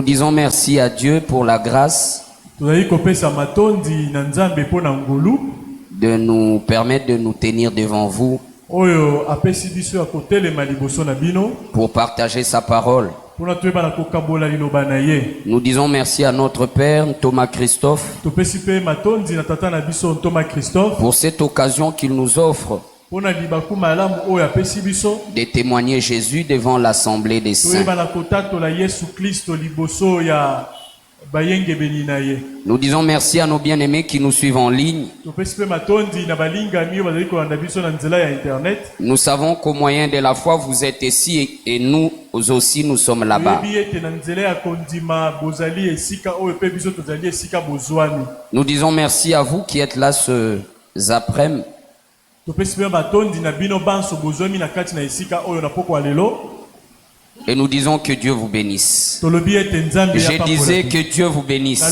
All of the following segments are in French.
disons merci à Dieu pour la grâce de nous permettre de nous tenir devant vous pour partager sa parole. Nous disons merci à notre Père, Thomas Christophe, pour cette occasion qu'il nous offre de témoigner Jésus devant l'assemblée des saints. Nous disons merci à nos bien-aimés qui nous suivent en ligne. Nous savons qu'au moyen de la foi, vous êtes ici et nous aussi, nous sommes là-bas. Nous disons merci à vous qui êtes là ce après-midi. Et nous disons que Dieu vous bénisse. Je disais que Dieu vous bénisse.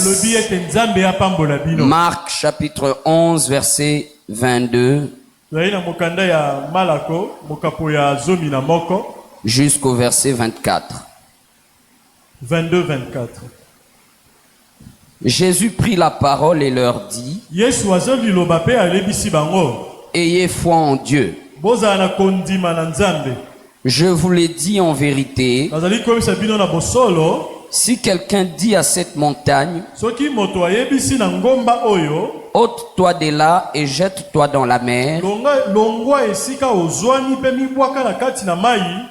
Marc chapitre 11 verset 22 jusqu'au verset 24. 22-24. Jésus prit la parole et leur dit: ayez foi en Dieu. Je vous l'ai dit en vérité, si quelqu'un dit à cette montagne, ôte-toi de là et jette-toi dans la mer,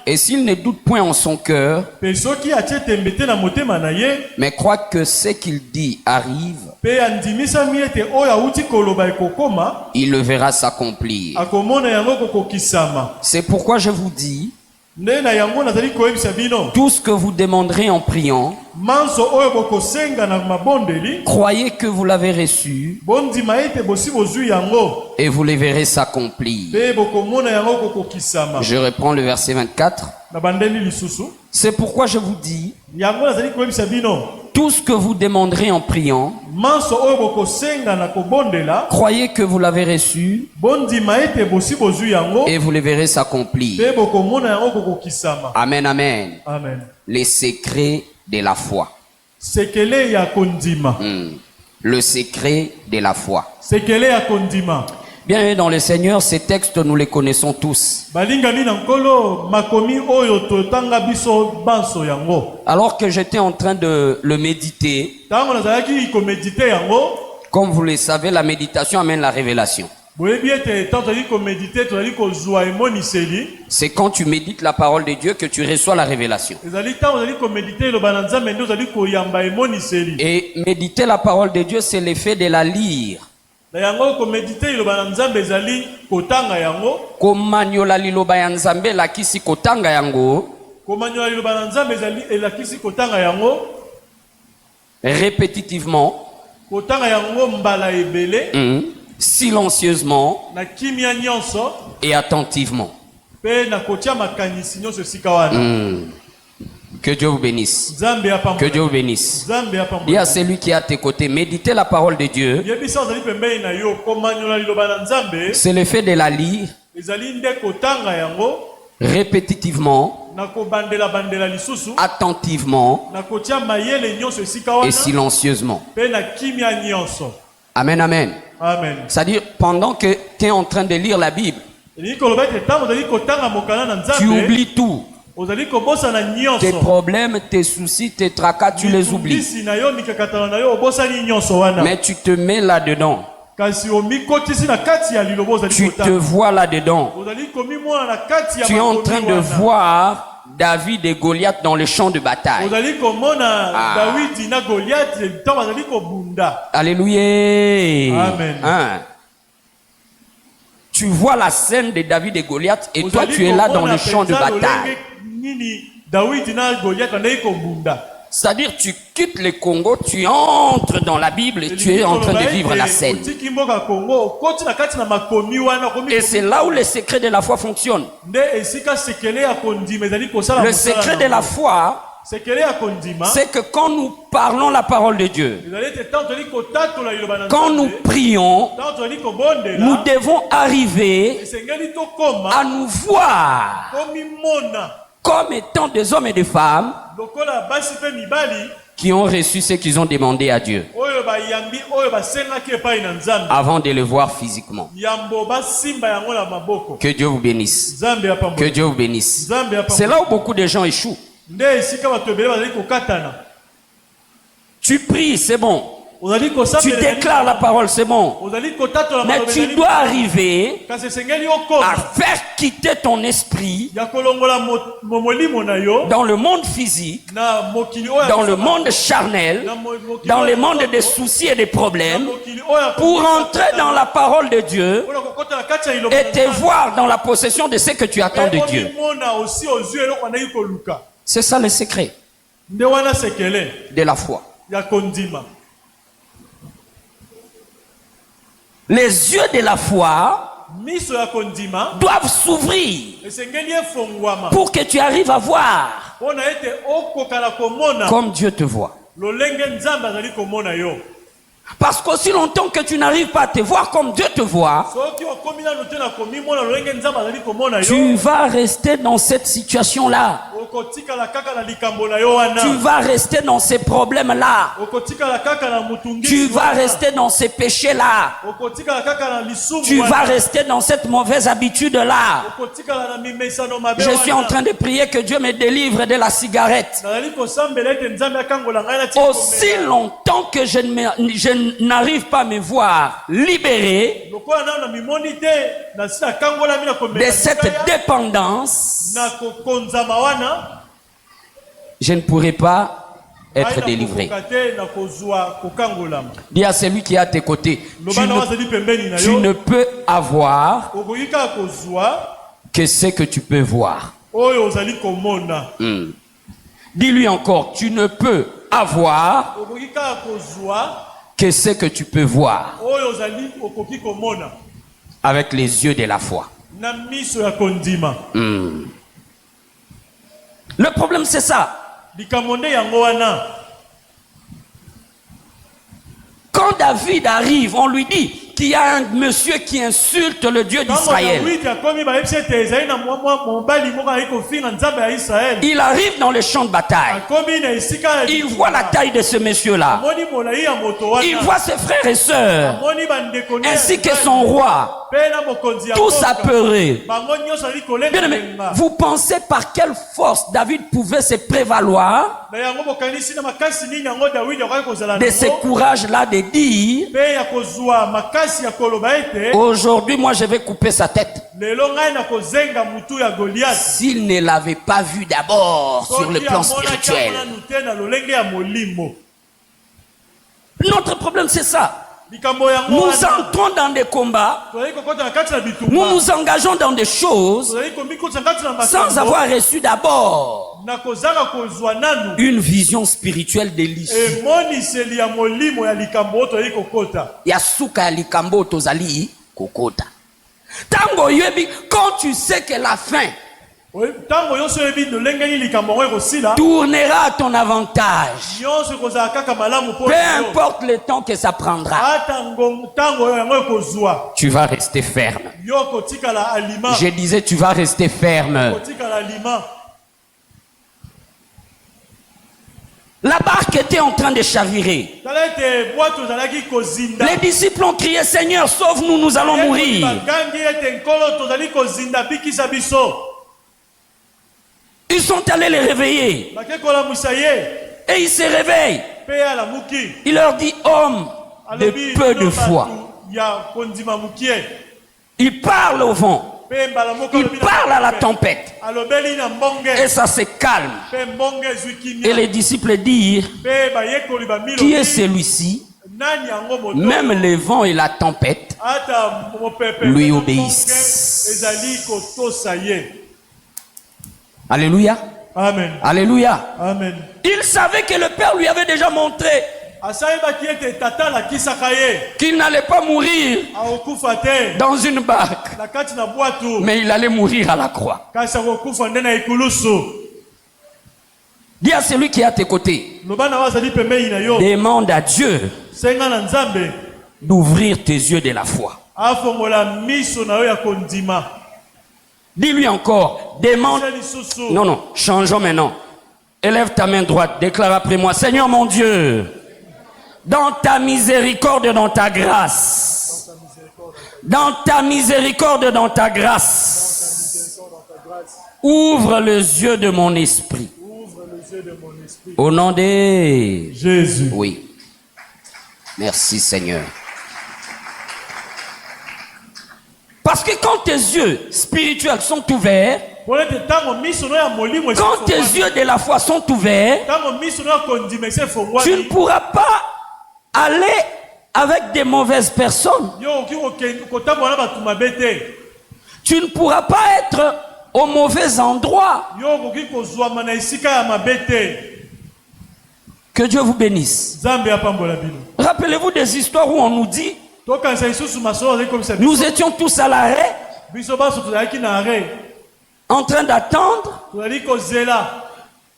et s'il ne doute point en son cœur, mais croit que ce qu'il dit arrive, il le verra s'accomplir. C'est pourquoi je vous dis, tout ce que vous demanderez en priant, croyez que vous l'avez reçu et vous les verrez s'accomplir. Je reprends le verset 24. C'est pourquoi je vous dis, tout ce que vous demanderez en priant, croyez que vous l'avez reçu et vous les verrez s'accomplir. Amen, amen. Amen. Les secrets de la foi. Le secret de la foi. Bien, dans le Seigneur, ces textes, nous les connaissons tous. Alors que j'étais en train de le méditer, comme vous le savez, la méditation amène la révélation. C'est quand tu médites la parole de Dieu que tu reçois la révélation. Et méditer la parole de Dieu, c'est l'effet de la lire. Komanyola liloba ya Nzambe lakisi kotanga yango. Répétitivement. Silencieusement et attentivement. Que Dieu vous bénisse. Que Dieu vous bénisse. Dis à celui qui est à tes côtés, méditez la parole de Dieu. C'est le fait de la lire répétitivement, attentivement et silencieusement. Amen, amen. Amen. C'est-à-dire, pendant que tu es en train de lire la Bible, tu oublies tout. Tes problèmes, tes soucis, tes tracas, tu les oublies. Mais tu te mets là-dedans. Tu te vois là-dedans. Tu es en train de voir David et Goliath dans le champ de bataille. Alléluia. Amen. Hein? Tu vois la scène de David et Goliath et toi tu es là dans le champ de bataille. C'est-à-dire tu quittes le Congo, tu entres dans la Bible et tu es en train de vivre la scène. Et c'est là où le secret de la foi fonctionne. Le secret de la foi, c'est que quand nous parlons la parole de Dieu, quand nous prions, nous devons arriver à nous voir comme étant des hommes et des femmes qui ont reçu ce qu'ils ont demandé à Dieu avant de le voir physiquement. Que Dieu vous bénisse. Que Dieu vous bénisse. C'est là où beaucoup de gens échouent. Tu pries, c'est bon. Tu déclares la parole, c'est bon. Mais tu dois arriver à faire quitter ton esprit dans le monde physique, dans le monde charnel, dans le monde des soucis et des problèmes, pour entrer dans la parole de Dieu et te voir dans la possession de ce que tu attends de Dieu. C'est ça le secret de la foi. Les yeux de la foi doivent s'ouvrir pour que tu arrives à voir comme Dieu te voit. Parce qu'aussi longtemps que tu n'arrives pas à te voir comme Dieu te voit, tu vas rester dans cette situation-là. Tu vas rester dans ces problèmes-là. Tu vas rester dans ces péchés-là. Tu vas rester dans cette mauvaise habitude-là. Je suis en train de prier que Dieu me délivre de la cigarette. Aussi longtemps que je n'arrive pas à me voir libéré de cette dépendance, je ne pourrai pas être délivré. Dis à celui qui est à tes côtés, tu ne peux avoir que ce que tu peux voir. Dis-lui encore, tu ne peux avoir que ce que tu peux voir avec les yeux de la foi. Le problème c'est ça. Quand David arrive, on lui dit qu'il y a un monsieur qui insulte le Dieu d'Israël. Il arrive dans le champ de bataille. Il voit la taille de ce monsieur-là. Il voit ses frères et sœurs, ainsi que son roi, tous apeurés. Bien aimé, vous pensez par quelle force David pouvait se prévaloir de ce courage-là de dire: aujourd'hui, moi, je vais couper sa tête. S'il ne l'avait pas vu d'abord sur le plan spirituel. Notre problème, c'est ça. Nous entrons dans des combats, nous nous engageons dans des choses sans avoir reçu d'abord une vision spirituelle de l'issue. Yasuka likambo tozali kokota. Tango yebi, quand tu sais que la fin tournera à ton avantage, peu importe le temps que ça prendra, tu vas rester ferme. Je disais, tu vas rester ferme. La barque était en train de chavirer. Les disciples ont crié: Seigneur, sauve-nous, nous allons mourir. Ils sont allés les réveiller. Et ils se réveillent. Il leur dit: homme de peu de foi. Il parle au vent. Il parle à la tempête. Et ça se calme. Et les disciples disent: qui est celui-ci? Même le vent et la tempête lui obéissent. Alléluia. Amen. Alléluia. Amen. Il savait que le Père lui avait déjà montré qu'il n'allait pas mourir dans une barque, mais il allait mourir à la croix. Dis à celui qui est à tes côtés: demande à Dieu d'ouvrir tes yeux de la foi. Dis-lui encore, demande. Non, changeons maintenant. Élève ta main droite, déclare après moi, Seigneur mon Dieu, dans ta miséricorde, dans ta grâce, dans ta miséricorde, dans ta grâce, ouvre les yeux de mon esprit. Au nom de Jésus. Oui. Merci Seigneur. Parce que quand tes yeux spirituels sont ouverts, quand tes yeux de la foi sont ouverts, tu ne pourras pas aller avec des mauvaises personnes. Tu ne pourras pas être au mauvais endroit. Que Dieu vous bénisse. Rappelez-vous des histoires où on nous dit, nous étions tous à l'arrêt, en train d'attendre.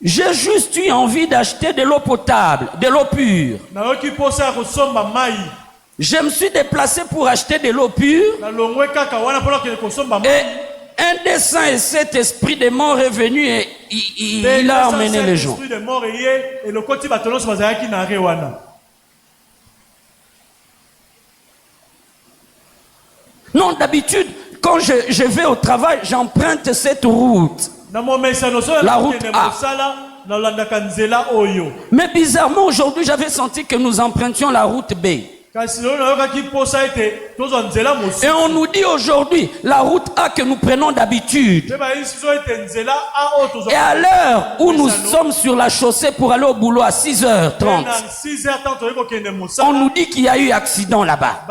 J'ai juste eu envie d'acheter de l'eau potable, de l'eau pure. Je me suis déplacé pour acheter de l'eau pure. Et un des saints et cet esprit de mort est venu et il a emmené les gens. Non, d'habitude, quand je vais au travail, j'emprunte cette route. La route A. Mais bizarrement, aujourd'hui, j'avais senti que nous empruntions la route B. Et on nous dit aujourd'hui, la route A que nous prenons d'habitude. Et à l'heure où nous sommes sur la chaussée pour aller au boulot à 6h30, on nous dit qu'il y a eu accident là-bas.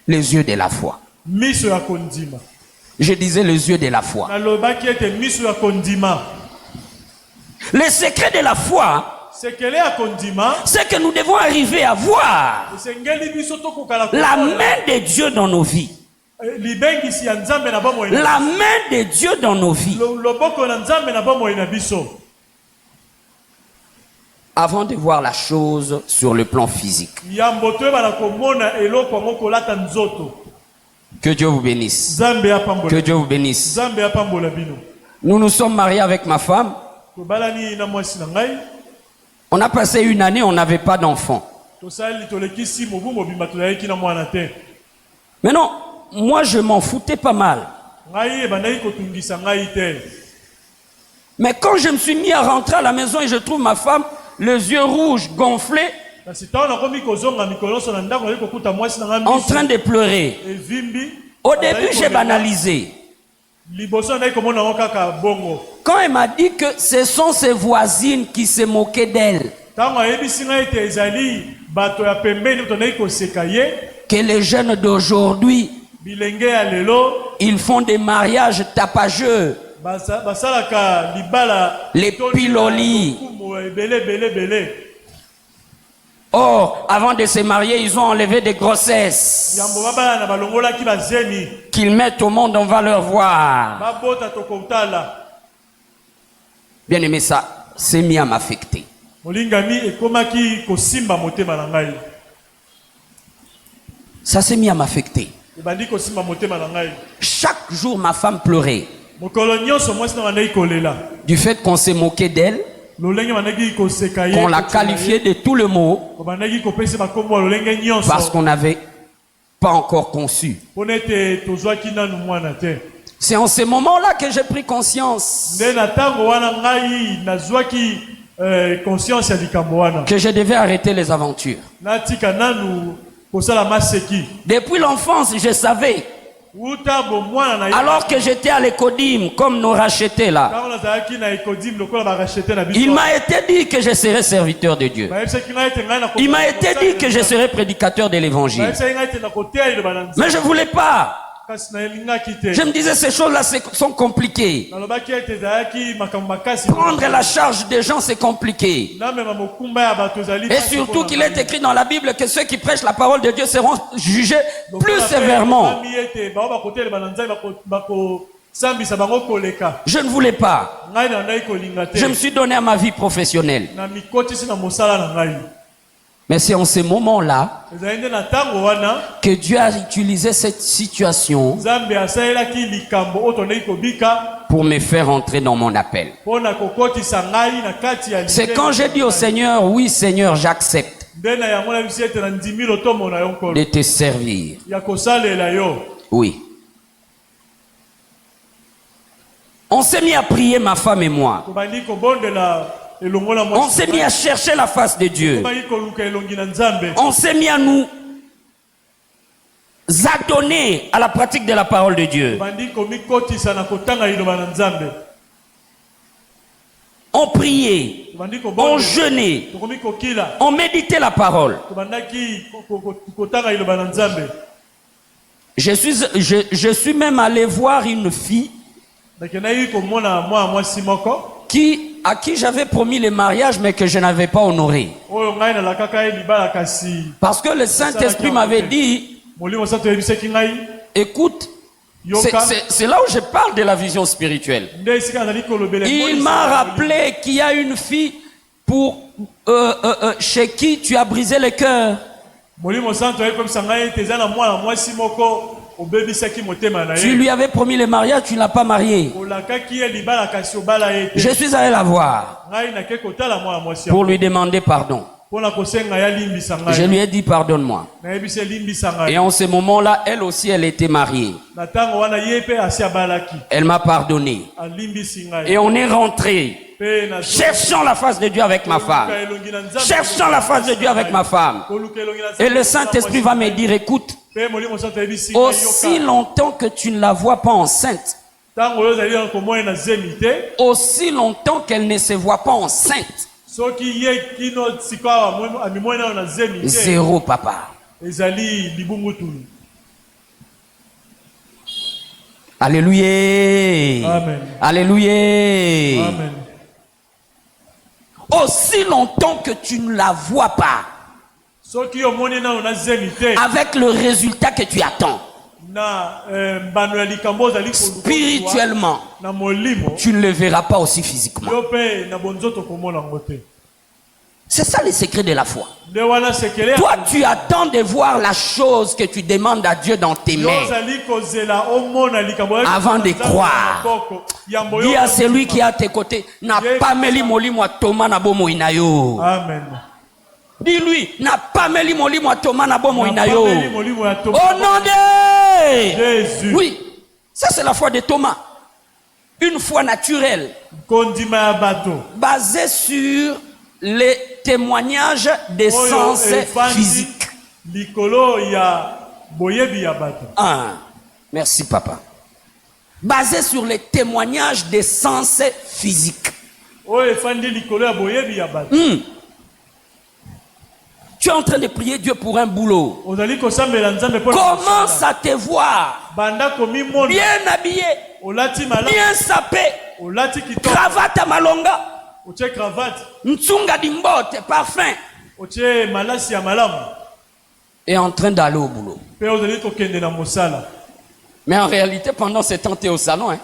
Les yeux de la foi. Je disais les yeux de la foi. Le secret de la foi, c'est que nous devons arriver à voir la main de Dieu dans nos vies. La main de Dieu dans nos vies. Avant de voir la chose sur le plan physique. Que Dieu vous bénisse. Que Dieu vous bénisse. Nous nous sommes mariés avec ma femme. On a passé une année, on n'avait pas d'enfant. Mais non, moi je m'en foutais pas mal. Mais quand je me suis mis à rentrer à la maison et je trouve ma femme, les yeux rouges, gonflés, en train de pleurer. Au début, j'ai banalisé. Quand elle m'a dit que ce sont ses voisines qui se moquaient d'elle, que les jeunes d'aujourd'hui, ils font des mariages tapageux, les pilolis. Or, avant de se marier, ils ont enlevé des grossesses qu'ils mettent au monde, on va leur voir. Bien aimé, ça s'est mis à m'affecter. Ça s'est mis à m'affecter. Chaque jour, ma femme pleurait. Du fait qu'on s'est moqué d'elle, qu'on l'a qualifié de tout le mot, parce qu'on n'avait pas encore conçu. C'est en ce moment-là que j'ai pris conscience que je devais arrêter les aventures. Depuis l'enfance, je savais. Alors que j'étais à l'Ecodim, comme nous rachetait là, il m'a été dit que je serais serviteur de Dieu. Il m'a été dit que je serais prédicateur de l'évangile. Mais je ne voulais pas. Je me disais, ces choses-là sont compliquées. Prendre la charge des gens, c'est compliqué. Et surtout qu'il est écrit dans la Bible que ceux qui prêchent la parole de Dieu seront jugés plus sévèrement. Je ne voulais pas. Je me suis donné à ma vie professionnelle. Mais c'est en ces moments-là que Dieu a utilisé cette situation pour me faire entrer dans mon appel. C'est quand j'ai dit au Seigneur, oui Seigneur, j'accepte de te servir. Oui. On s'est mis à prier, ma femme et moi. On s'est mis à chercher la face de Dieu. On s'est mis à nous adonner à la pratique de la parole de Dieu. On priait, on jeûnait, on méditait la parole. Je suis même allé voir une fille à qui j'avais promis le mariage mais que je n'avais pas honoré. Parce que le Saint-Esprit m'avait dit, écoute, c'est là où je parle de la vision spirituelle. Il m'a rappelé qu'il y a une fille chez qui tu as brisé le cœur. Tu lui avais promis le mariage, tu ne l'as pas marié. Je suis allé la voir pour lui demander pardon. Je lui ai dit pardonne-moi. Et en ce moment-là, elle aussi, elle était mariée. Elle m'a pardonné. Et on est rentré. Cherchant la face de Dieu avec ma femme. Cherchant la face de Dieu avec ma femme. Et le Saint-Esprit va me dire, écoute, aussi longtemps que tu ne la vois pas enceinte, aussi longtemps qu'elle ne se voit pas enceinte, zéro papa. Alléluia. Amen. Alléluia. Amen. Aussi longtemps que tu ne la vois pas, avec le résultat que tu attends, spirituellement, tu ne le verras pas aussi physiquement. C'est ça le secret de la foi. Toi, tu attends de voir la chose que tu demandes à Dieu dans tes mains avant de croire. Dis à celui qui est à tes côtés, n'a pas meli molimo à Thomas na bomo inayo. Amen. Dis-lui, n'a pas meli molimo à Thomas na bomo inayo. Au nom de Jésus. Oui, ça c'est la foi de Thomas. Une foi naturelle, basée sur les témoignages des sens physiques. Merci papa. Basé sur les témoignages des sens physiques. Tu es en train de prier Dieu pour un boulot. Commence à te voir bien habillé, bien sapé, cravate à malonga, ntunga dimbote, parfum, et en train d'aller au boulot. Mais en réalité, pendant ce temps, tu es au salon. Hein?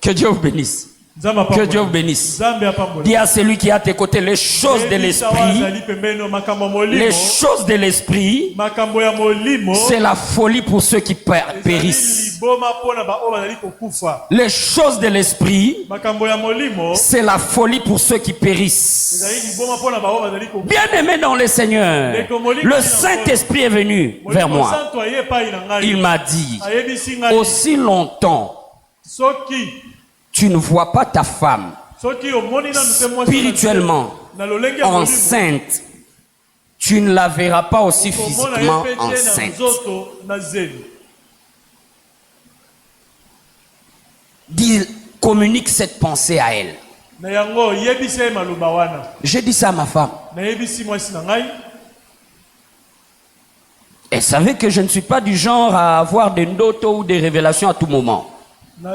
Que Dieu vous bénisse. Que Dieu vous bénisse. Dis à celui qui est à tes côtés les choses de l'esprit. Les choses de l'esprit, c'est la folie pour ceux qui périssent. Les choses de l'esprit, c'est la folie pour ceux qui périssent. Bien-aimé dans le Seigneur, le Saint-Esprit est venu vers moi. Il m'a dit, aussi longtemps tu ne vois pas ta femme spirituellement enceinte, tu ne la verras pas aussi physiquement enceinte. Dis, communique cette pensée à elle. J'ai dit ça à ma femme. Elle savait que je ne suis pas du genre à avoir des ndoto ou des révélations à tout moment. Mais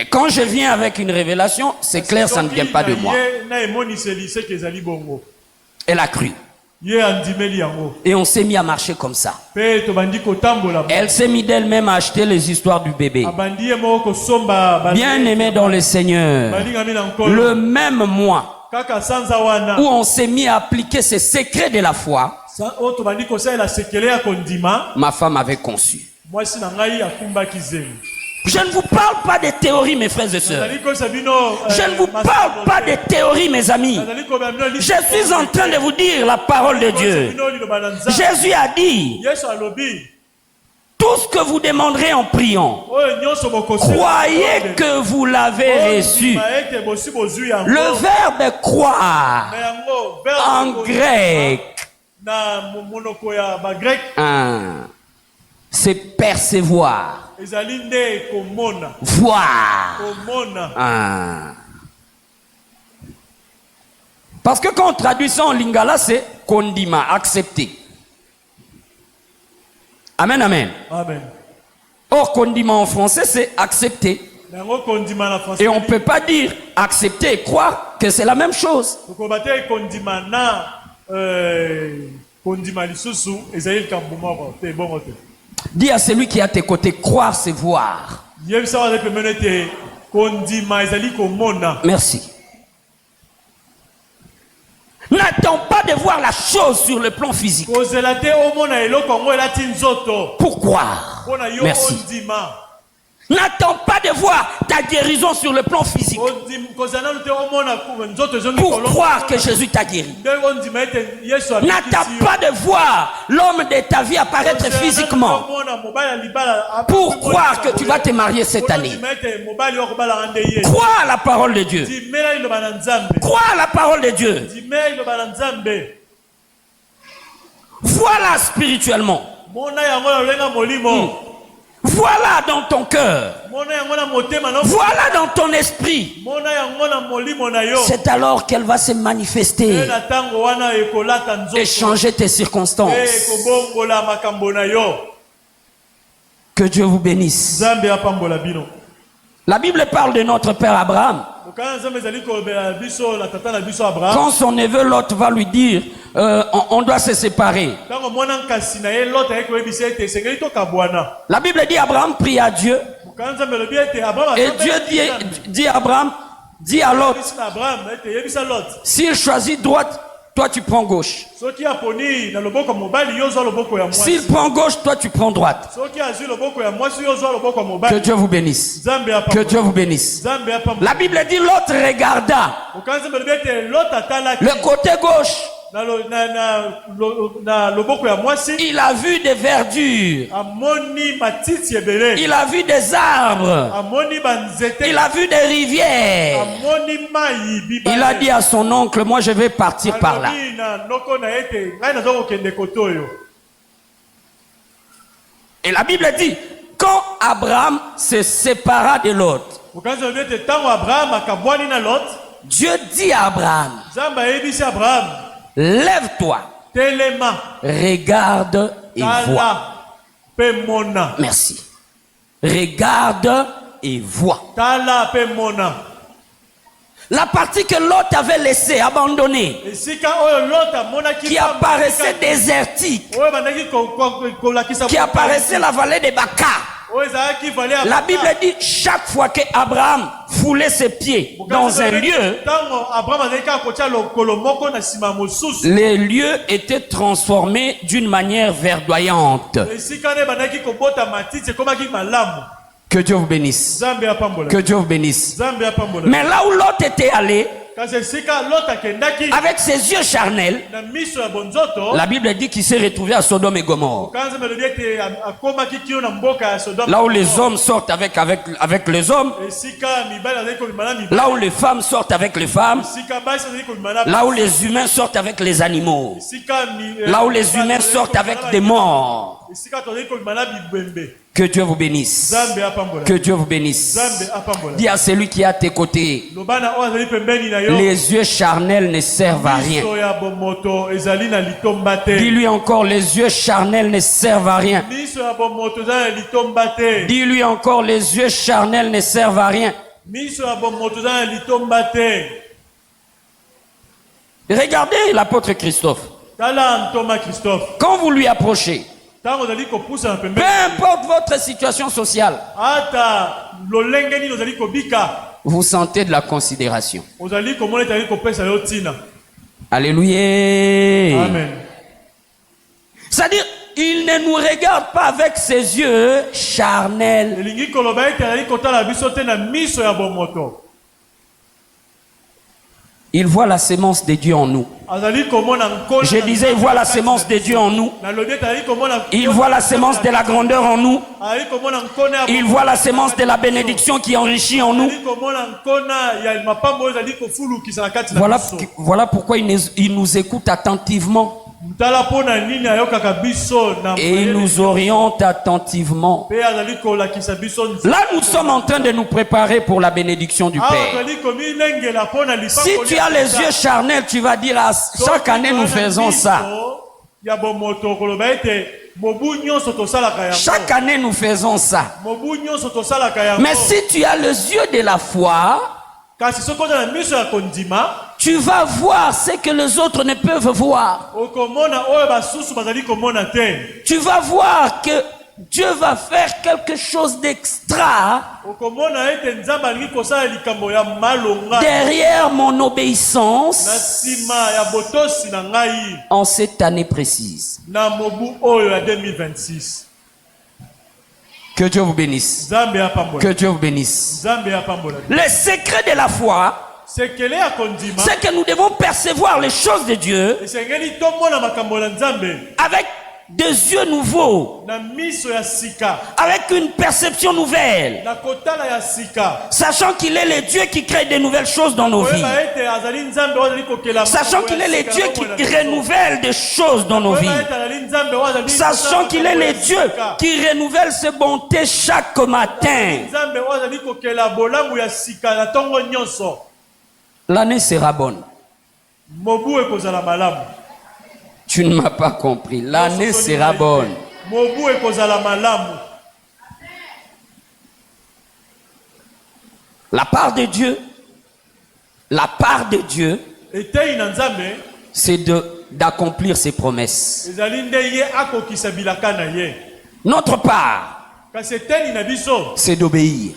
quand je viens avec une révélation, c'est clair, ça ne vient pas de moi. Elle a cru. Et on s'est mis à marcher comme ça. Elle s'est mis d'elle-même à acheter les histoires du bébé. Bien aimé dans le Seigneur, le même mois où on s'est mis à appliquer ces secrets de la foi, ma femme avait conçu. Je ne vous parle pas des théories, mes frères et sœurs. Je ne vous parle pas des théories, mes amis. Je suis en train de vous dire la parole de Dieu. Jésus a dit, tout ce que vous demanderez en priant, croyez que vous l'avez reçu. Le verbe croire en grec, c'est percevoir, voir. Parce que quand on traduit ça en lingala, c'est kondima, accepter. Amen, amen. Amen. Or, kondima en français, c'est accepter. Et on ne peut pas dire accepter et croire que c'est la même chose. Dis à celui qui est à tes côtés, croire c'est voir. Merci. N'attends pas de voir la chose sur le plan physique. Pour croire. Merci. N'attends pas de voir ta guérison sur le plan physique pour croire que Jésus t'a guéri. N'attends pas de voir l'homme de ta vie apparaître physiquement pour croire que tu vas te marier cette année. Crois à la parole de Dieu. Crois à la parole de Dieu. Voilà spirituellement. Voilà dans ton cœur. Voilà dans ton esprit. C'est alors qu'elle va se manifester et changer tes circonstances. Que Dieu vous bénisse. La Bible parle de notre père Abraham. Quand son neveu Lot va lui dire on doit se séparer, la Bible dit Abraham prie à Dieu et Dieu dit à Abraham, dit à Lot, s'il choisit droite, toi tu prends gauche. S'il prend gauche, toi tu prends droite. Que Dieu vous bénisse. Que Dieu vous bénisse. La Bible dit l'autre regarda le côté gauche. Il a vu des verdures. Il a vu des arbres. Il a vu des rivières. Il a dit à son oncle, moi je vais partir par là. Et la Bible dit, quand Abraham se sépara de Lot, Dieu dit à Abraham, lève-toi, regarde et vois. Merci. Regarde et vois. La partie que Lot avait laissée, abandonnée, qui apparaissait désertique, qui apparaissait la vallée de Baka. La Bible dit chaque fois que Abraham foulait ses pieds dans un lieu, les lieux étaient transformés d'une manière verdoyante. Que Dieu vous bénisse. Que Dieu vous bénisse. Mais là où Lot était allé, avec ses yeux charnels, la Bible dit qu'il s'est retrouvé à Sodome et Gomorrhe. Là où les hommes sortent avec les hommes, là où les femmes sortent avec les femmes, là où les humains sortent avec les animaux, là où les humains sortent avec des morts. Que Dieu vous bénisse. Que Dieu vous bénisse. Dis à celui qui est à tes côtés, les yeux charnels ne servent à rien. Dis-lui encore, les yeux charnels ne servent à rien. Dis-lui encore, les yeux charnels ne servent à rien. Regardez l'apôtre Christophe. Quand vous lui approchez, peu importe votre situation sociale, vous sentez de la considération. Alléluia. Amen. C'est-à-dire, il ne nous regarde pas avec ses yeux charnels. Il voit la sémence de Dieu en nous. Je disais, il voit la sémence de Dieu en nous. Il voit la sémence de la grandeur en nous. Il voit la sémence de la bénédiction qui enrichit en nous. Voilà pourquoi il nous écoute attentivement. Et il nous oriente attentivement. Là, nous sommes en train de nous préparer pour la bénédiction du Père. Si tu as les yeux charnels, tu vas dire, chaque année nous faisons ça. Chaque année nous faisons ça. Mais si tu as les yeux de la foi, tu vas voir ce que les autres ne peuvent voir. Tu vas voir que Dieu va faire quelque chose d'extra derrière mon obéissance en cette année précise. Que Dieu vous bénisse. Que Dieu vous bénisse. Le secret de la foi, c'est que nous devons percevoir les choses de Dieu avec des yeux nouveaux, avec une perception nouvelle, sachant qu'il est le Dieu qui crée de nouvelles choses dans nos vies, sachant qu'il est le Dieu qui renouvelle des choses dans nos vies, sachant qu'il est le Dieu qui renouvelle ses bontés chaque matin. L'année sera bonne. Tu ne m'as pas compris. L'année sera bonne. La part de Dieu, c'est d'accomplir ses promesses. Notre part, c'est d'obéir.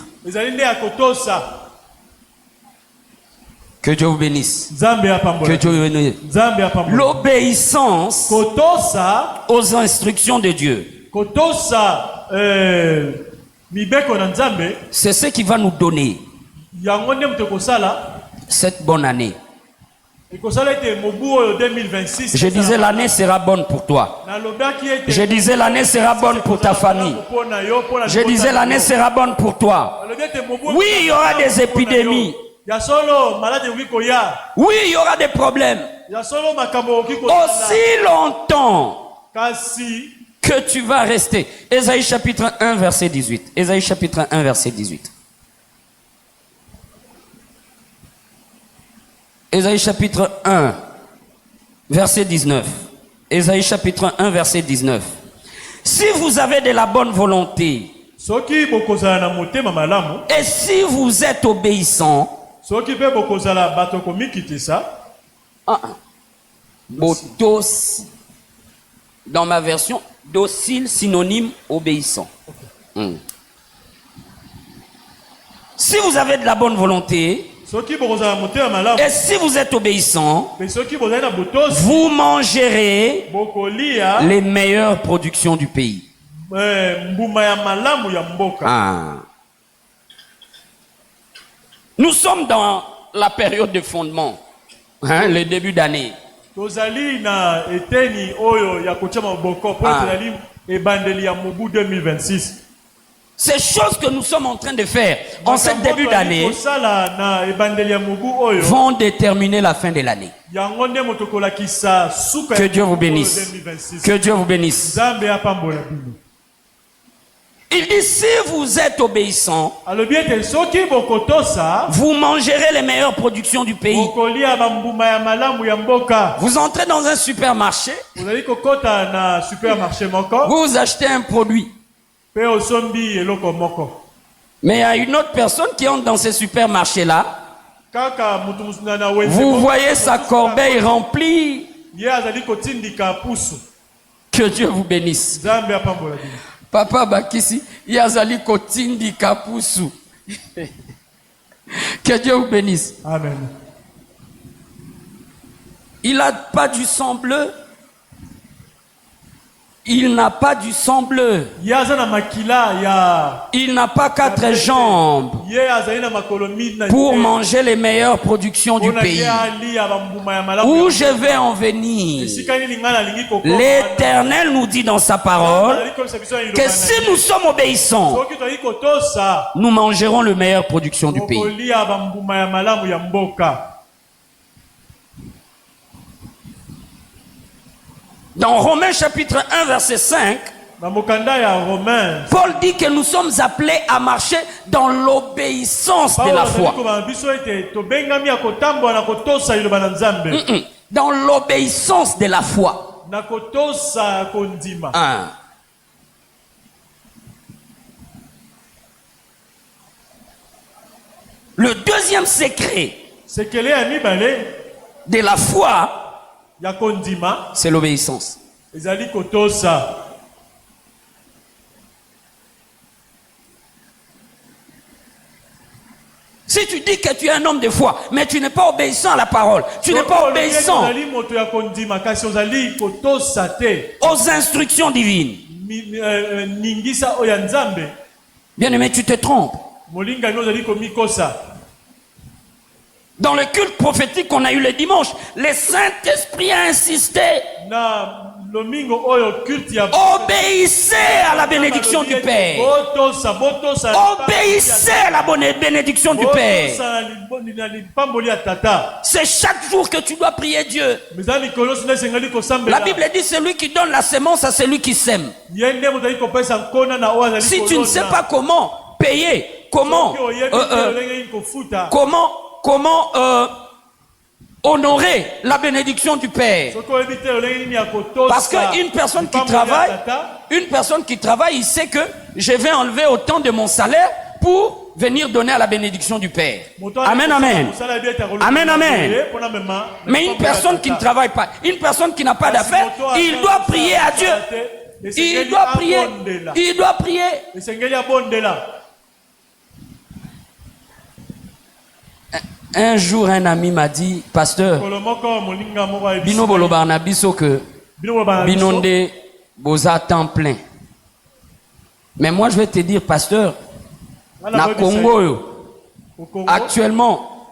Que Dieu vous bénisse. Que Dieu vous bénisse. L'obéissance aux instructions de Dieu, c'est ce qui va nous donner cette bonne année. Je disais l'année sera bonne pour toi. Je disais l'année sera bonne pour ta famille. Je disais l'année sera bonne pour toi. Oui, il y aura des épidémies. Oui, il y aura des problèmes. Aussi longtemps que tu vas rester. Ésaïe chapitre 1 verset 18. Ésaïe chapitre 1 verset 18. Ésaïe chapitre 1 verset 19. Ésaïe chapitre 1 verset 19. Si vous avez de la bonne volonté et si vous êtes obéissant, dans ma version, docile synonyme obéissant. Si vous avez de la bonne volonté et si vous êtes obéissant, vous mangerez les meilleures productions du pays. Nous sommes dans la période de fondement, le début d'année. Ces choses que nous sommes en train de faire en ce début d'année vont déterminer la fin de l'année. Que Dieu vous bénisse. Que Dieu vous bénisse. Il dit, si vous êtes obéissant, vous mangerez les meilleures productions du pays. Vous entrez dans un supermarché, vous achetez un produit. Mais il y a une autre personne qui entre dans ce supermarché-là. Vous voyez sa corbeille remplie Que Dieu vous bénisse. Papa Bakisi, yazali kotindi kapusu. Que Dieu vous bénisse. Amen. Il n'a pas du sang bleu. Il n'a pas du sang bleu. Il n'a pas 4 jambes pour manger les meilleures productions du pays. Où je vais en venir? L'Éternel nous dit dans sa parole que si nous sommes obéissants, nous mangerons les meilleures productions du pays. Dans Romains chapitre 1 verset 5, Paul dit que nous sommes appelés à marcher dans l'obéissance de la foi. Dans l'obéissance de la foi. Le deuxième secret de la foi, c'est l'obéissance. Si tu dis que tu es un homme de foi, mais tu n'es pas obéissant à la parole, tu n'es pas obéissant aux instructions divines, bien aimé, tu te trompes. Dans le culte prophétique qu'on a eu le dimanche, le Saint-Esprit a insisté. Obéissez à la bénédiction du Père. Obéissez à la bénédiction du Père. C'est chaque jour que tu dois prier Dieu. La Bible dit celui qui donne la semence à celui qui sème. Si tu ne sais pas comment payer, comment honorer la bénédiction du Père. Parce qu'une personne qui travaille, il sait que je vais enlever autant de mon salaire pour venir donner à la bénédiction du Père. Amen, amen. Amen, amen. Mais une personne qui ne travaille pas, une personne qui n'a pas d'affaires, il doit prier à Dieu. Il doit prier. Il doit prier. Un jour, un ami m'a dit, pasteur, bino bolobarna biso que binonde boza temps plein. Mais moi, je vais te dire, pasteur, na Congo, actuellement,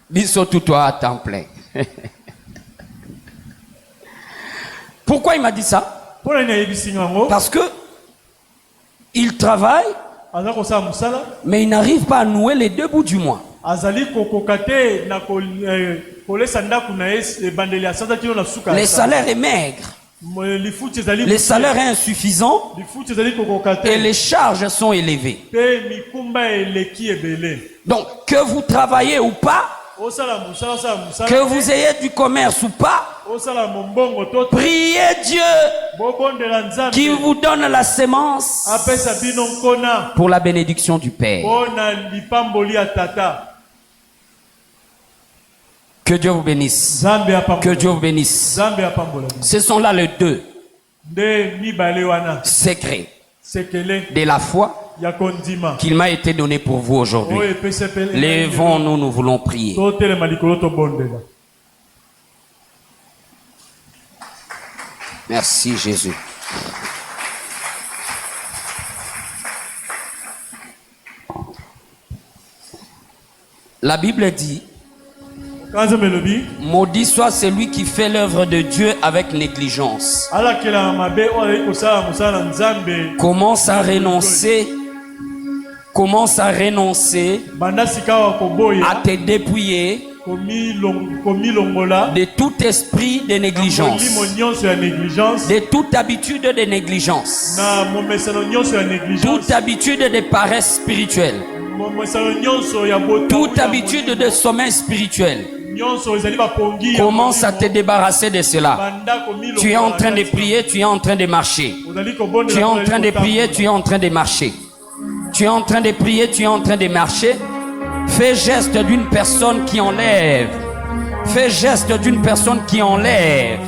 biso tout toi à temps plein. Pourquoi il m'a dit ça? Parce que il travaille, mais il n'arrive pas à nouer les 2 bouts du mois. Les salaires est maigre. Les salaires est insuffisant. Et les charges sont élevées. Donc, que vous travaillez ou pas, que vous ayez du commerce ou pas, priez Dieu qui vous donne la sémence pour la bénédiction du Père. Que Dieu vous bénisse. Que Dieu vous bénisse. Ce sont là les 2 secrets de la foi qu'il m'a été donné pour vous aujourd'hui. Lèvons-nous, nous voulons prier. Merci Jésus. La Bible dit, maudit soit celui qui fait l'œuvre de Dieu avec négligence. Commence à renoncer à te dépouiller de tout esprit de négligence, de toute habitude de négligence, toute habitude de paresse spirituelle, toute habitude de sommeil spirituel. Commence à te débarrasser de cela. Tu es en train de prier, tu es en train de marcher. Tu es en train de prier, tu es en train de marcher. Tu es en train de prier, tu es en train de marcher. Fais geste d'une personne qui enlève. Fais geste d'une personne qui enlève.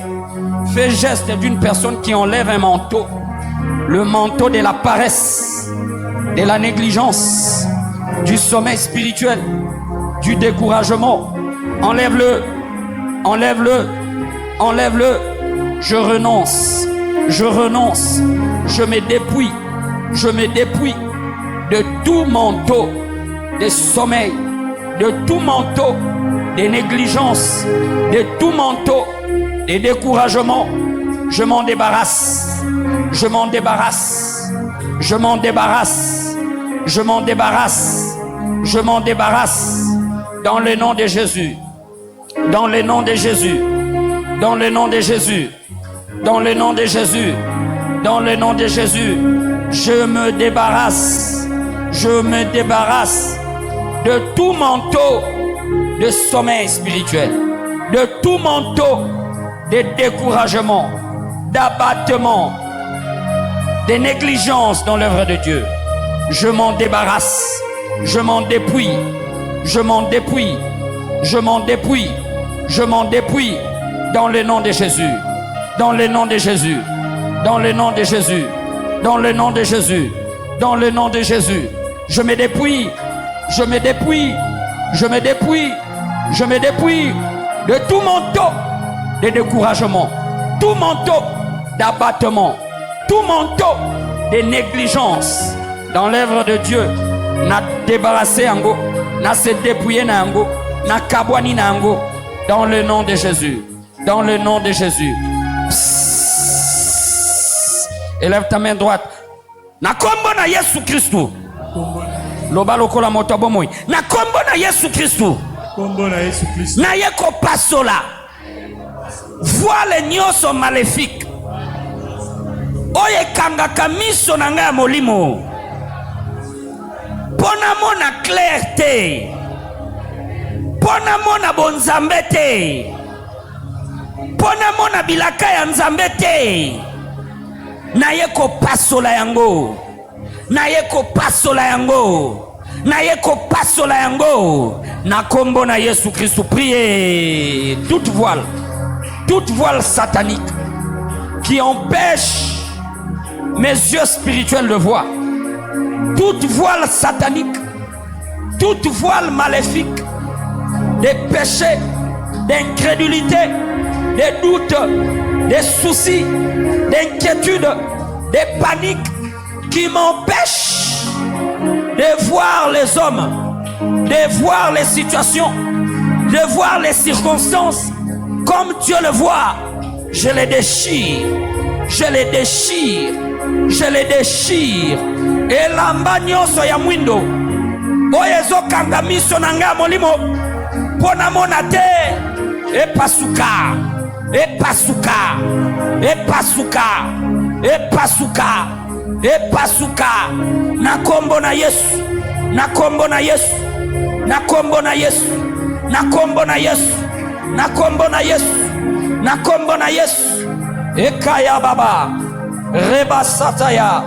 Fais geste d'une personne qui enlève un manteau. Le manteau de la paresse, de la négligence, du sommeil spirituel, du découragement. Enlève-le, enlève-le, enlève-le. Je renonce, je renonce, je me dépouille de tout manteau de sommeil, de tout manteau de négligence, de tout manteau de découragement. Je m'en débarrasse, je m'en débarrasse, je m'en débarrasse, je m'en débarrasse, je m'en débarrasse, dans le nom de Jésus, dans le nom de Jésus, dans le nom de Jésus, dans le nom de Jésus, dans le nom de Jésus. Je me débarrasse de tout manteau de sommeil spirituel, de tout manteau de découragement, d'abattement, de négligence dans l'œuvre de Dieu. Je m'en débarrasse, je m'en dépouille, je m'en dépouille, je m'en dépouille, je m'en dépouille, dans le nom de Jésus, dans le nom de Jésus, dans le nom de Jésus, dans le nom de Jésus, dans le nom de Jésus. Je me dépouille, je me dépouille, je me dépouille, je me dépouille de tout manteau de découragement, tout manteau d'abattement, tout manteau de négligence dans l'œuvre de Dieu. Na débarrassé ango, na se dépouiller nango, na kabwani nango, dans le nom de Jésus, dans le nom de Jésus. Élève ta main droite. Na kombo na Yesu Christu. Loba lokola moto bomoy. Na kombo na Yesu Christu. Kombo na Yesu Christu. Na yeko pasola. Voile nyoso maléfique. Oye kanga kamiso na nga molimo. Pona mona clarté. Pona mona bonzambe te. Pona mona bilaka ya nzambe te. Na yeko pasola yango, na yeko pasola yango, na yeko pasola yango, na kombo na Yesu Christ. Priez. Toute voile satanique qui empêche mes yeux spirituels de voir, toute voile satanique, toute voile maléfique, des péchés, d'incrédulité, des doutes, des soucis, d'inquiétude, des paniques qui m'empêchent de voir les hommes, de voir les situations, de voir les circonstances comme Dieu le voit. Je les déchire, je les déchire, je les déchire. Et l'ambagnoso ya mwindo oyezo kanga miso nanga molimo pona monate e pasuka, e pasuka, e pasuka, e pasuka, e pasuka. Na kombo na Yesu, na kombo na Yesu, na kombo na Yesu, na kombo na Yesu, na kombo na Yesu, na kombo na Yesu. Ekaya baba, reba sataya,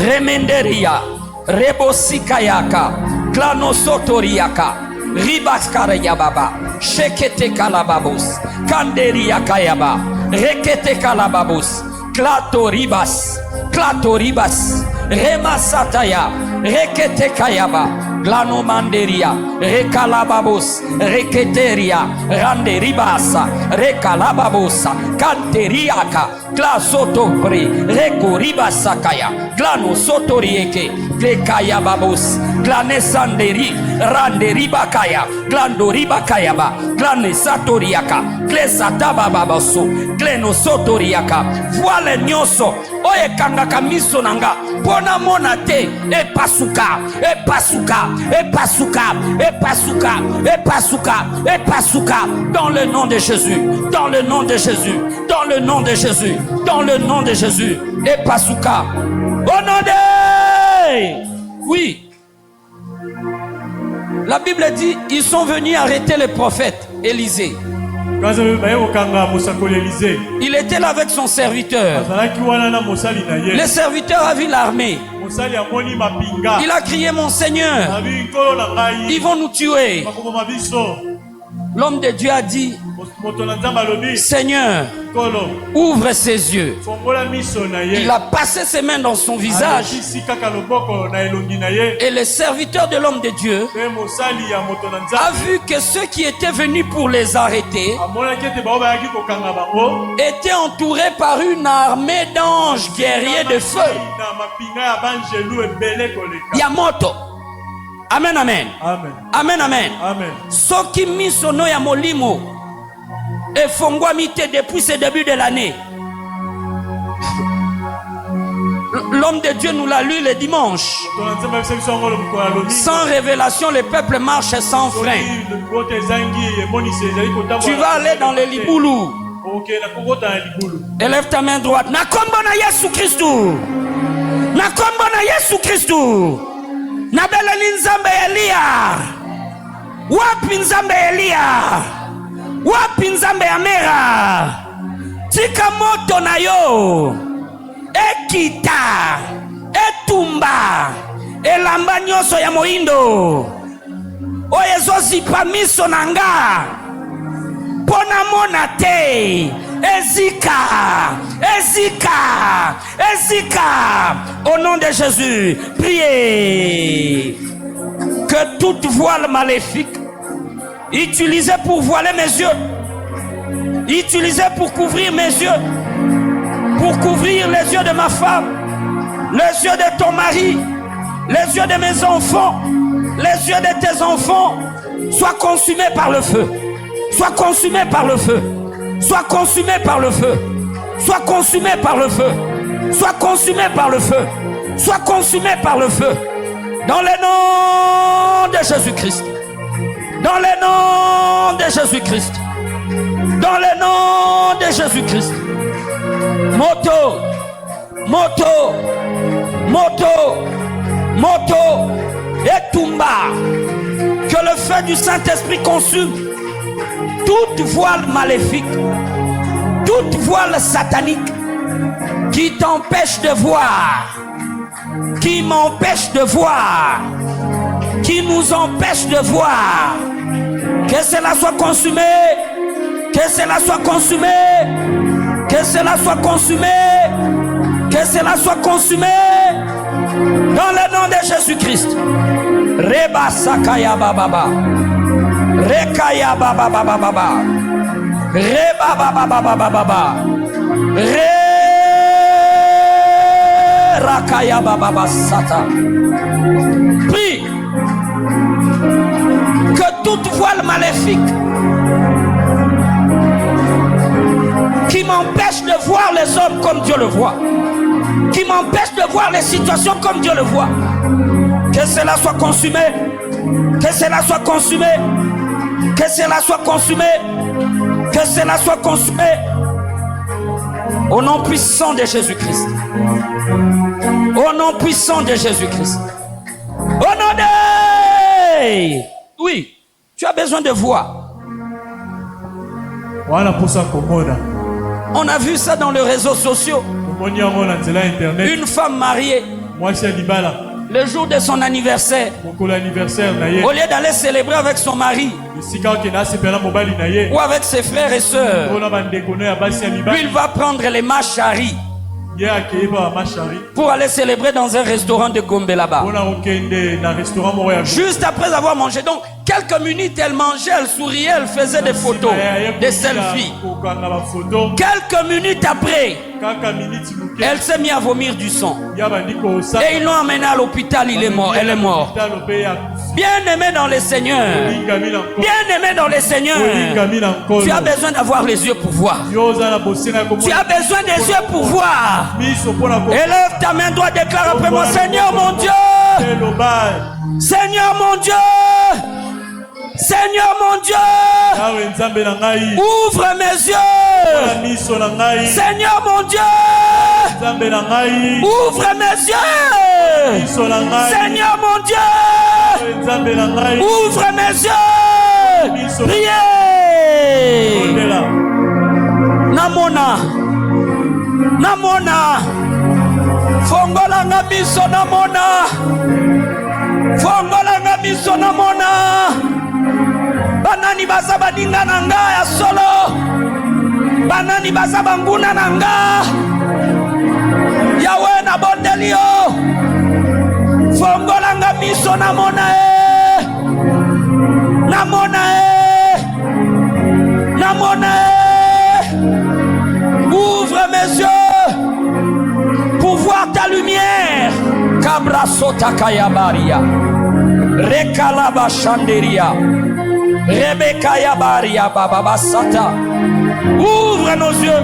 remenderia, rebosikayaka, klanosotoriaka, ribaskarea baba, shekete kalababos, kanderia kayaba, rekete kalababos, klatoribas, klatoribas, remasataya, rekete kayaba, glanomanderia, rekalababos, reketeria, randeribasa, rekalababosa, kanteriaka, klasotopre, rekoribasakaya, glanosotorieke, klekaya babos, glanesanderi, randeribakaya, glandoribakayaba, glanesatoriaka, klesatabababaso, glenosotoriaka. Voile nyoso oye kanga kamiso nanga pona mona te e pasuka, e pasuka, e pasuka, e pasuka, e pasuka, e pasuka, dans le nom de Jésus, dans le nom de Jésus, dans le nom de Jésus, dans le nom de Jésus, et pasuka au nom de... Oui, la Bible dit ils sont venus arrêter le prophète Élisée. Il était là avec son serviteur. Le serviteur a vu l'armée. Il a crié: mon Seigneur, ils vont nous tuer. L'homme de Dieu a dit, Seigneur, ouvre ses yeux. Il a passé ses mains dans son visage. Et le serviteur de l'homme de Dieu a vu que ceux qui étaient venus pour les arrêter étaient entourés par une armée d'anges guerriers de feu. Yamoto. Amen, amen. Amen, amen. Soki misono ya molimo et fongwamite depuis ce début de l'année. L'homme de Dieu nous l'a lu le dimanche. Sans révélation, le peuple marche sans frein. Tu vas aller dans le Liboulou. Élève ta main droite. Nakombo na Yesu Christou. Nakombo na Yesu Christou. Nabeleli nzambe Elia. Wapi nzambe Elia. Wapi nzambe Amera. Tika moto na yo. Ekita. Etumba. Elamba nyoso ya moindo. Oyezo zipa miso nanga. Pona mona te. Ezika. Ezika. Ezika. Au nom de Jésus, priez que toute voile maléfique utilisée pour voiler mes yeux, utilisée pour couvrir mes yeux, pour couvrir les yeux de ma femme, les yeux de ton mari, les yeux de mes enfants, les yeux de tes enfants, soient consumés par le feu, soient consumés par le feu, soient consumés par le feu, soient consumés par le feu. Sois consumé par le feu. Sois consumé par le feu. Dans le nom de Jésus-Christ. Dans le nom de Jésus-Christ. Dans le nom de Jésus-Christ. Moto. Moto. Moto. Moto. Et Tumba. Que le feu du Saint-Esprit consume toute voile maléfique. Toute voile satanique. Qui t'empêche de voir, qui m'empêche de voir, qui nous empêche de voir, que cela soit consumé, que cela soit consumé, que cela soit consumé, que cela soit consumé, dans le nom de Jésus-Christ. Reba sakaya bababa, rekaya bababa bababa, reba bababa bababa, Rakaya Baba Sata. Prie que toute voile maléfique qui m'empêche de voir les hommes comme Dieu le voit, qui m'empêche de voir les situations comme Dieu le voit, que cela soit consumé, que cela soit consumé, que cela soit consumé, que cela soit consumé. Au nom puissant de Jésus-Christ. Au nom puissant de Jésus-Christ. Au nom de... Oui, tu as besoin de voix. On a vu ça dans les réseaux sociaux. Une femme mariée, le jour de son anniversaire, au lieu d'aller célébrer avec son mari ou avec ses frères et sœurs, lui il va prendre les machari pour aller célébrer dans un restaurant de Gombe là-bas. Juste après avoir mangé, donc quelques minutes elle mangeait, elle souriait, elle faisait des photos, des selfies. Quelques minutes après, elle s'est mise à vomir du sang. Et ils l'ont emmenée à l'hôpital, elle est morte. Bien aimé dans le Seigneur, bien aimé dans le Seigneur, tu as besoin d'avoir les yeux pour voir. Tu as besoin des yeux pour voir. Élève ta main droite, déclare après moi: Seigneur mon Dieu, Seigneur mon Dieu, Seigneur mon Dieu, ouvre mes yeux. Seigneur mon Dieu, ouvre mes yeux. Seigneur mon Dieu, ouvre mes yeux. Priez. Namona, namona, fongola ngamiso namona, fongola ngamiso namona. Bana banani baza baninga na nga ya solo, banani baza banguna na nga. Yawe na bondeli yo, fongolanga miso na mona e, na mona e, na mona e. Ouvre mes yeux pour voir ta lumière. Kabra sota kayabaria, rekalaba chanderia, Rebecca yabaria baba basata. Ouvre nos yeux,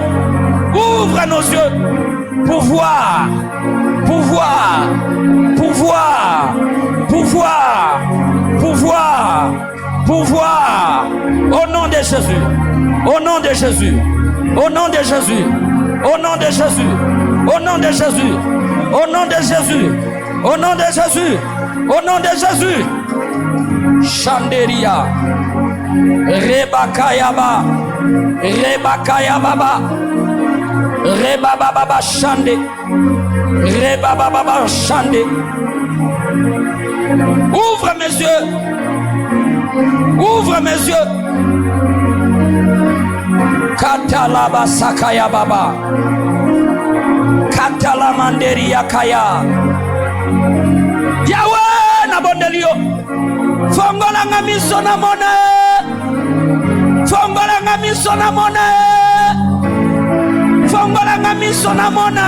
ouvre nos yeux pour voir, pour voir, pour voir, pour voir, pour voir, pour voir. Au nom de Jésus, au nom de Jésus, au nom de Jésus, au nom de Jésus, au nom de Jésus, au nom de Jésus, au nom de Jésus, au nom de Jésus. Chanderia, Rebakayaba, Rebakayababa, Rebababa Chande, Rebababa Chande. Ouvre mes yeux, ouvre mes yeux. Katalaba Sakaya Baba, Katalamanderia Kaya. Yahweh na bondelio, fongola nga miso na mona, fongola nga miso na mona, fongola nga miso na mona.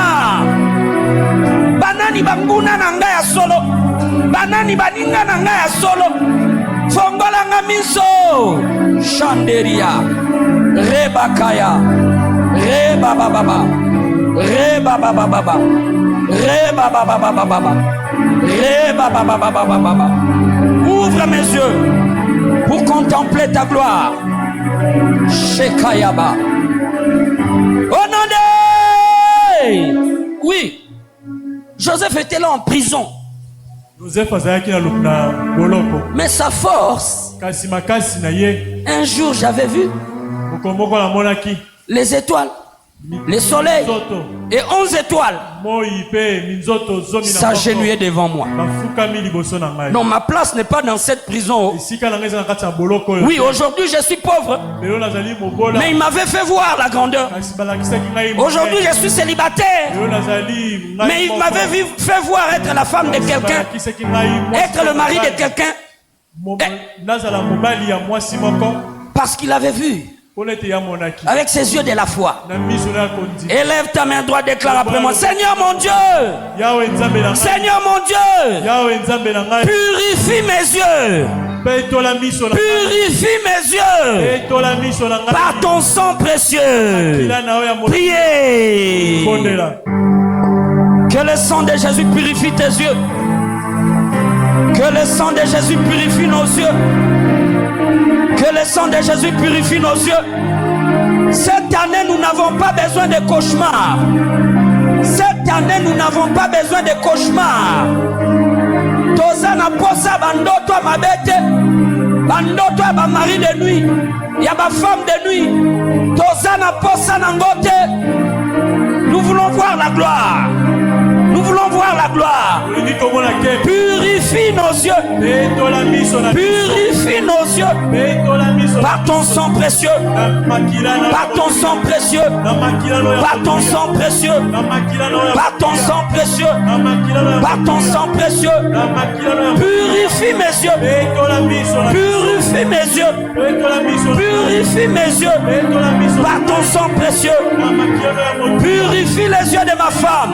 Banani banguna na nga ya solo, banani baninga na nga ya solo, fongola nga miso. Chanderia, Rebakaya, Rebababa, Rebababa, Rebababa, Rebababa. Ouvre mes yeux pour contempler ta gloire. Shekayaba. Au nom de... Oui, Joseph était là en prison. Mais sa force, un jour j'avais vu les étoiles, les soleils et 11 étoiles s'agenouiller devant moi. Non, ma place n'est pas dans cette prison. Oui, aujourd'hui je suis pauvre, mais il m'avait fait voir la grandeur. Aujourd'hui je suis célibataire, mais il m'avait fait voir être la femme de quelqu'un, être le mari de quelqu'un, parce qu'il avait vu avec ses yeux de la foi. Élève ta main droite, déclare après moi: Seigneur mon Dieu, Seigneur mon Dieu, purifie mes yeux, purifie mes yeux par ton sang précieux. Priez. Que le sang de Jésus purifie tes yeux, que le sang de Jésus purifie nos yeux, que le sang de Jésus purifie nos yeux. Cette année, nous n'avons pas besoin de cauchemars. Cette année, nous n'avons pas besoin de cauchemars. Tozana posa bandoto mabete, bandoto ba mari de nuit, ya ba femme de nuit. Tozana posa nangote. Nous voulons voir la gloire. Nous voulons voir la gloire. Purifie nos yeux. Purifie nos yeux. Par ton sang précieux. Par ton sang précieux. Par ton sang précieux. Par ton sang précieux. Par ton sang précieux. Purifie mes yeux. Purifie mes yeux. Purifie mes yeux. Par ton sang précieux. Purifie les yeux de ma femme.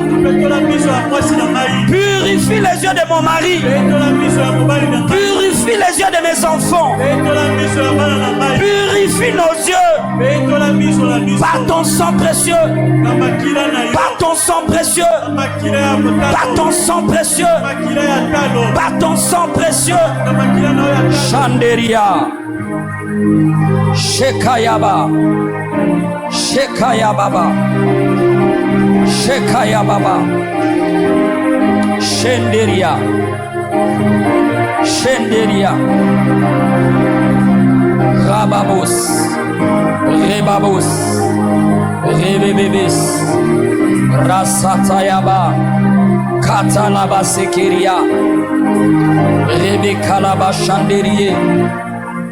Purifie les yeux de mon mari. Purifie les yeux de mes enfants. Purifie nos yeux par ton sang précieux. Par ton sang précieux. Par ton sang précieux. Par ton sang précieux. Chanderia, Shekayaba, Shekayababa, Shekayababa, Shenderia, Shenderia, Rababos, Rebabos, Rebebebis, Rasatayaba, Katalaba Sekeria, Rebekalaba Shanderie,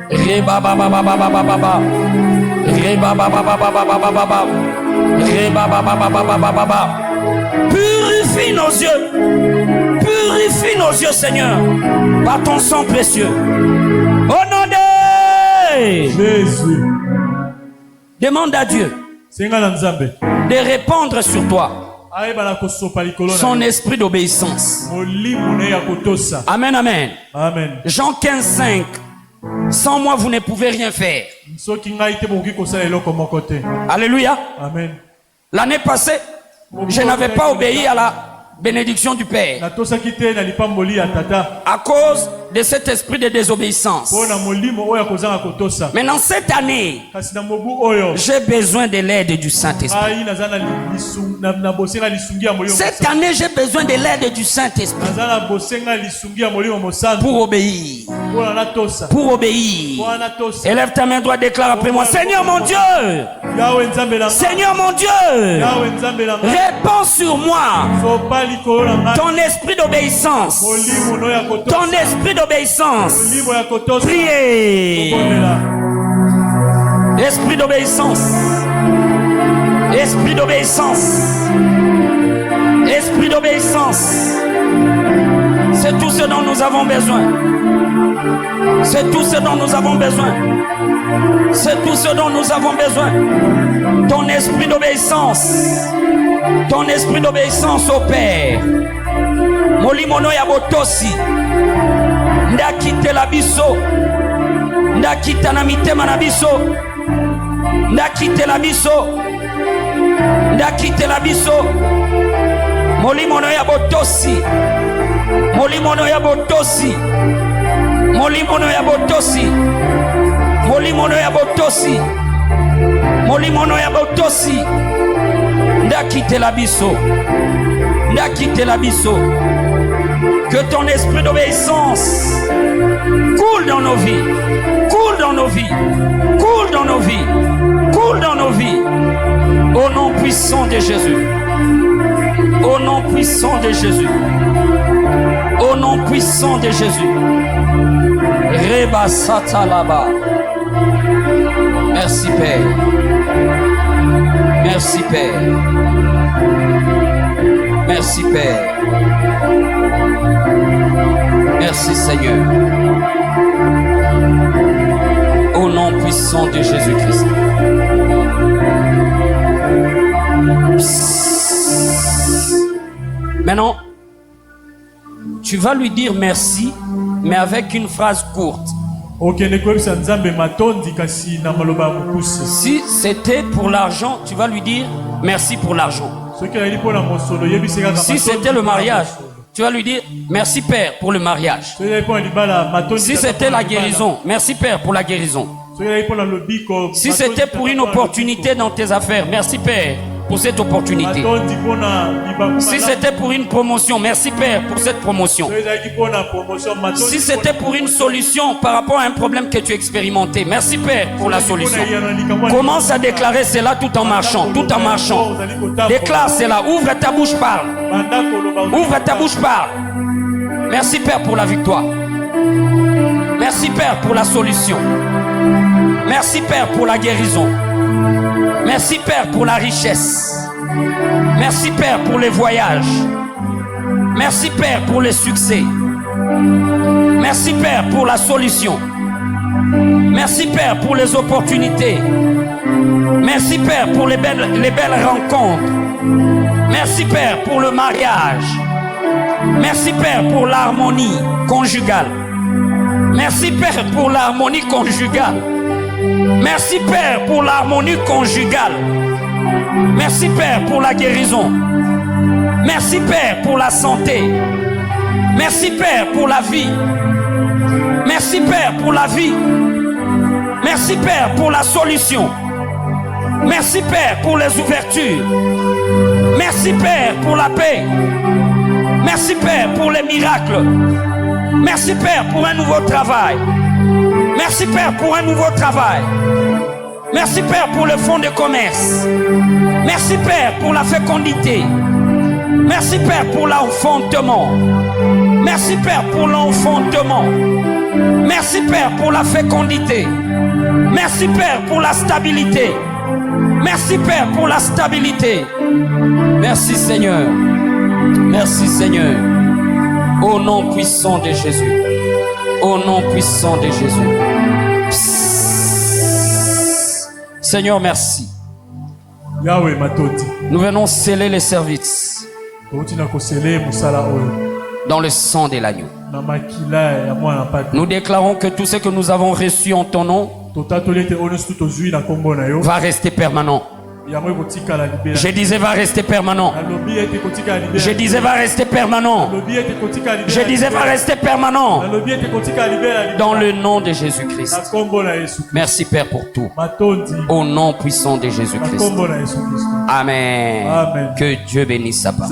Reba baba baba baba baba. Reba baba baba baba baba. Reba baba baba baba baba. Purifie nos yeux. Purifie nos yeux, Seigneur, par ton sang précieux. Au nom de Jésus. Demande à Dieu de répandre sur toi son esprit d'obéissance. Amen, amen. Amen. Jean 15:5. Sans moi, vous ne pouvez rien faire. Alléluia. Amen. L'année passée, je n'avais pas obéi à la bénédiction du Père à cause de cet esprit de désobéissance. Maintenant, cette année, j'ai besoin de l'aide du Saint-Esprit. Cette année, j'ai besoin de l'aide du Saint-Esprit pour obéir. Pour obéir. Élève ta main droite, déclare après moi: Seigneur mon Dieu, Seigneur mon Dieu, répands sur moi ton esprit d'obéissance. Ton esprit d'obéissance. Priez. Esprit d'obéissance. Esprit d'obéissance. Esprit d'obéissance. C'est tout ce dont nous avons besoin. C'est tout ce dont nous avons besoin. C'est tout ce dont nous avons besoin. Ton esprit d'obéissance. Ton esprit d'obéissance au Père. Molimono ya botosi. Ndakite la biso. Ndakita na mitema na biso. Ndakite la biso. Ndakite la biso. Molimono ya botosi. Molimono ya botosi. Molimono ya botosi. Molimono ya botosi. Molimono ya botosi. Ndakite la biso. Ndakite la biso. Que ton esprit d'obéissance coule dans nos vies. Coule dans nos vies. Coule dans nos vies. Coule dans nos vies. Au nom puissant de Jésus. Au nom puissant de Jésus. Au nom puissant de Jésus. Reba Satalaba. Merci Père. Merci Père. Merci Père. Merci Seigneur. Au nom puissant de Jésus-Christ. Maintenant, tu vas lui dire merci, mais avec une phrase courte. Si c'était pour l'argent, tu vas lui dire merci pour l'argent. Si c'était le mariage, tu vas lui dire merci Père pour le mariage. Si c'était la guérison, merci Père pour la guérison. Si c'était pour une opportunité dans tes affaires, merci Père pour cette opportunité. Si c'était pour une promotion, merci Père pour cette promotion. Si c'était pour une solution par rapport à un problème que tu expérimentais, merci Père pour la solution. Commence à déclarer cela tout en marchant, tout en marchant. Déclare cela, ouvre ta bouche, parle. Ouvre ta bouche, parle. Merci Père pour la victoire. Merci Père pour la solution. Merci Père pour la guérison. Merci Père pour la richesse. Merci Père pour les voyages. Merci Père pour les succès. Merci Père pour la solution. Merci Père pour les opportunités. Merci Père pour les belles rencontres. Merci Père pour le mariage. Merci Père pour l'harmonie conjugale. Merci Père pour l'harmonie conjugale. Merci Père pour l'harmonie conjugale. Merci Père pour la guérison. Merci Père pour la santé. Merci Père pour la vie. Merci Père pour la vie. Merci Père pour la solution. Merci Père pour les ouvertures. Merci Père pour la paix. Merci Père pour les miracles. Merci Père pour un nouveau travail. Merci Père pour un nouveau travail. Merci Père pour le fonds de commerce. Merci Père pour la fécondité. Merci Père pour l'enfantement. Merci Père pour l'enfantement. Merci Père pour la fécondité. Merci Père pour la stabilité. Merci Père pour la stabilité. Merci Seigneur. Merci Seigneur. Au nom puissant de Jésus. Au nom puissant de Jésus. Psst. Seigneur, merci. Nous venons sceller les services dans le sang de l'agneau. Nous déclarons que tout ce que nous avons reçu en ton nom va rester permanent. Je disais va rester permanent. Je disais va rester permanent. Je disais va rester permanent. Dans le nom de Jésus-Christ. Merci Père pour tout. Au nom puissant de Jésus-Christ. Amen. Que Dieu bénisse sa part.